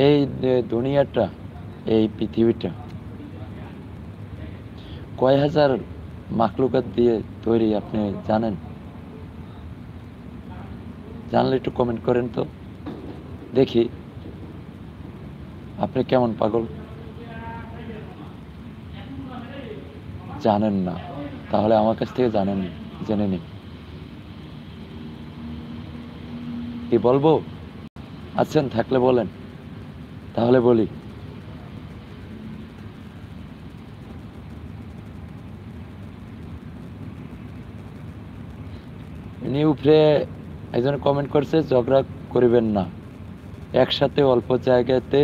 এই যে দুনিয়াটা, এই পৃথিবীটা কয় হাজার মাখলুকাত দিয়ে তৈরি আপনি জানেন? জানলে একটু কমেন্ট করেন তো দেখি আপনি কেমন পাগল। জানেন না? তাহলে আমার কাছ থেকে জানেন, জেনে নিন। কি বলবো? আছেন থাকলে বলেন, তাহলে বলি। ইনি উপরে একজন কমেন্ট করছে, ঝগড়া করিবেন না, একসাথে অল্প জায়গাতে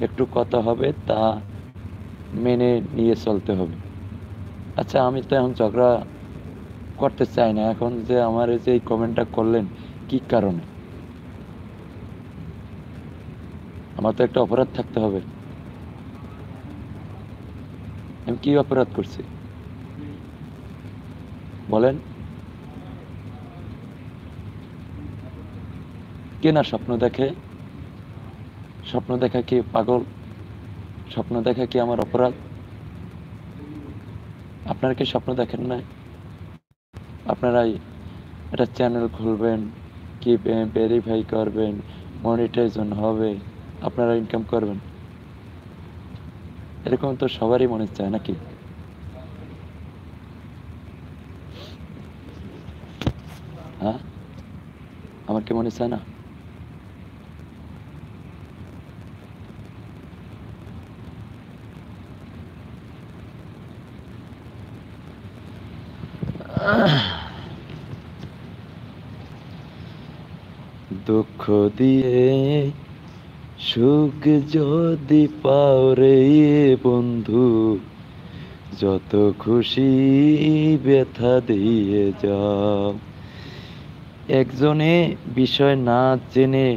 একটু কথা হবে, তা মেনে নিয়ে চলতে হবে। আচ্ছা, আমি তো এখন ঝগড়া করতে চাই না। এখন যে আমার এই যে এই কমেন্টটা করলেন, কি কারণে? আমার তো একটা অপরাধ থাকতে হবে। আমি কি অপরাধ করছি বলেন? কে না স্বপ্ন দেখে? স্বপ্ন দেখা কি পাগল? স্বপ্ন দেখা কি আমার অপরাধ? আপনারা কি স্বপ্ন দেখেন না? আপনারাই একটা চ্যানেল খুলবেন, কি ভেরিফাই করবেন, মনিটাইজেশন হবে, আপনারা ইনকাম করবেন, এরকম তো সবারই মনে চায় নাকি? হ্যাঁ, আমার কি মনে চায় না? দুঃখ দিয়ে সুখ যদি পাও রে বন্ধু, যত খুশি ব্যথা দিয়ে যাও। একজনে বিষয় না জেনে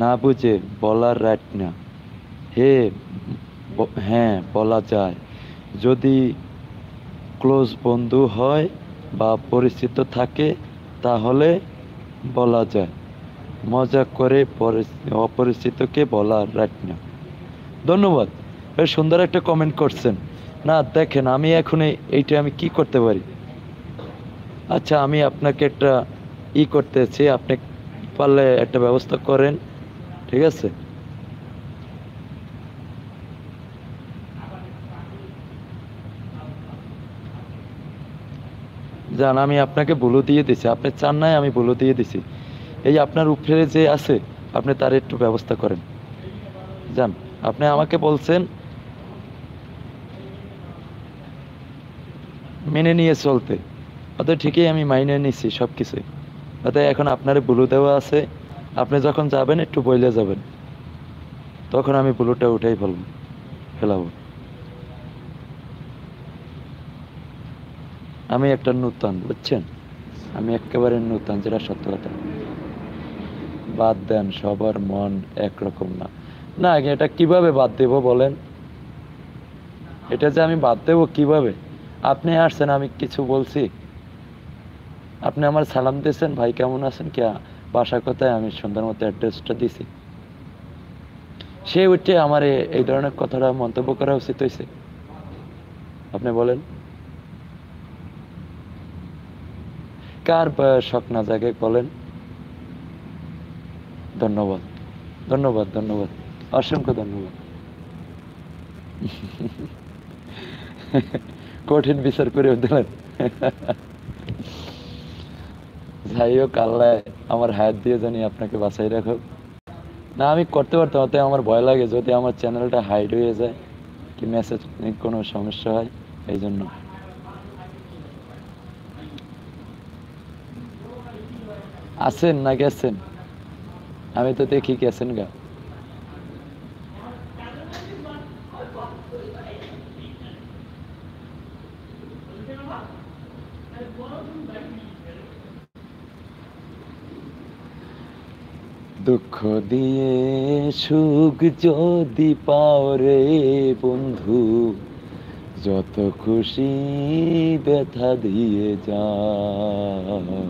না বুঝে বলার রাইট না। হে হ্যাঁ, বলা যায় যদি ক্লোজ বন্ধু হয় বা পরিচিত থাকে, তাহলে বলা যায়। মজা করে অপরিচিতকে বলা রাইট না। ধন্যবাদ। বেশ সুন্দর একটা কমেন্ট করছেন। না দেখেন, আমি এখন এইটা আমি কি করতে পারি? আচ্ছা, আমি আপনাকে একটা করতেছি, আপনি পারলে একটা ব্যবস্থা করেন, ঠিক আছে? জান, আমি আপনাকে বলে দিয়ে দিছি, আপনি চান নাই আমি বলে দিয়ে দিছি। এই আপনার উপরে যে আছে, আপনি তার একটু ব্যবস্থা করেন। জান, আপনি আমাকে বলছেন মেনে নিয়ে চলতে, অতএব ঠিকই আমি মাইনে নিছি সব কিছুই। অতএব এখন আপনার ব্লু দেওয়া আছে, আপনি যখন যাবেন একটু বইলে যাবেন, তখন আমি ব্লুটা উঠাই ফেলাবো। আমি একটা নূতন, বুঝছেন? আমি একেবারে নূতন, যেটা সত্য কথা। বাদ দেন, সবার মন একরকম না। না, এটা কিভাবে বাদ দেব বলেন? এটা যে আমি বাদ দেবো কিভাবে? আপনি আসছেন, আমি কিছু বলছি? আপনি আমার সালাম দিয়েছেন, ভাই কেমন আছেন, কি বাসা কোথায়, আমি সুন্দর মতো অ্যাড্রেসটা দিছি। সে উঠে আমার এই ধরনের কথাটা মন্তব্য করা উচিত হয়েছে? আপনি বলেন। কার শখ না জাগে বলেন? ধন্যবাদ, ধন্যবাদ, ধন্যবাদ, অসংখ্য ধন্যবাদ। কঠিন বিচার করে দিলেন। যাই হোক, আল্লাহ আমার হায়াত দিয়ে জানি আপনাকে বাঁচাই রাখো। না, আমি করতে পারতাম, ওতে আমার ভয় লাগে যদি আমার চ্যানেলটা হাইড হয়ে যায়, কি মেসেজ কোনো সমস্যা হয়, এই জন্য। আছেন না গেছেন? আমি তো দেখি গেছেন গা। দুঃখ দিয়ে সুখ যদি পাও রে বন্ধু, যত খুশি ব্যথা দিয়ে যাও।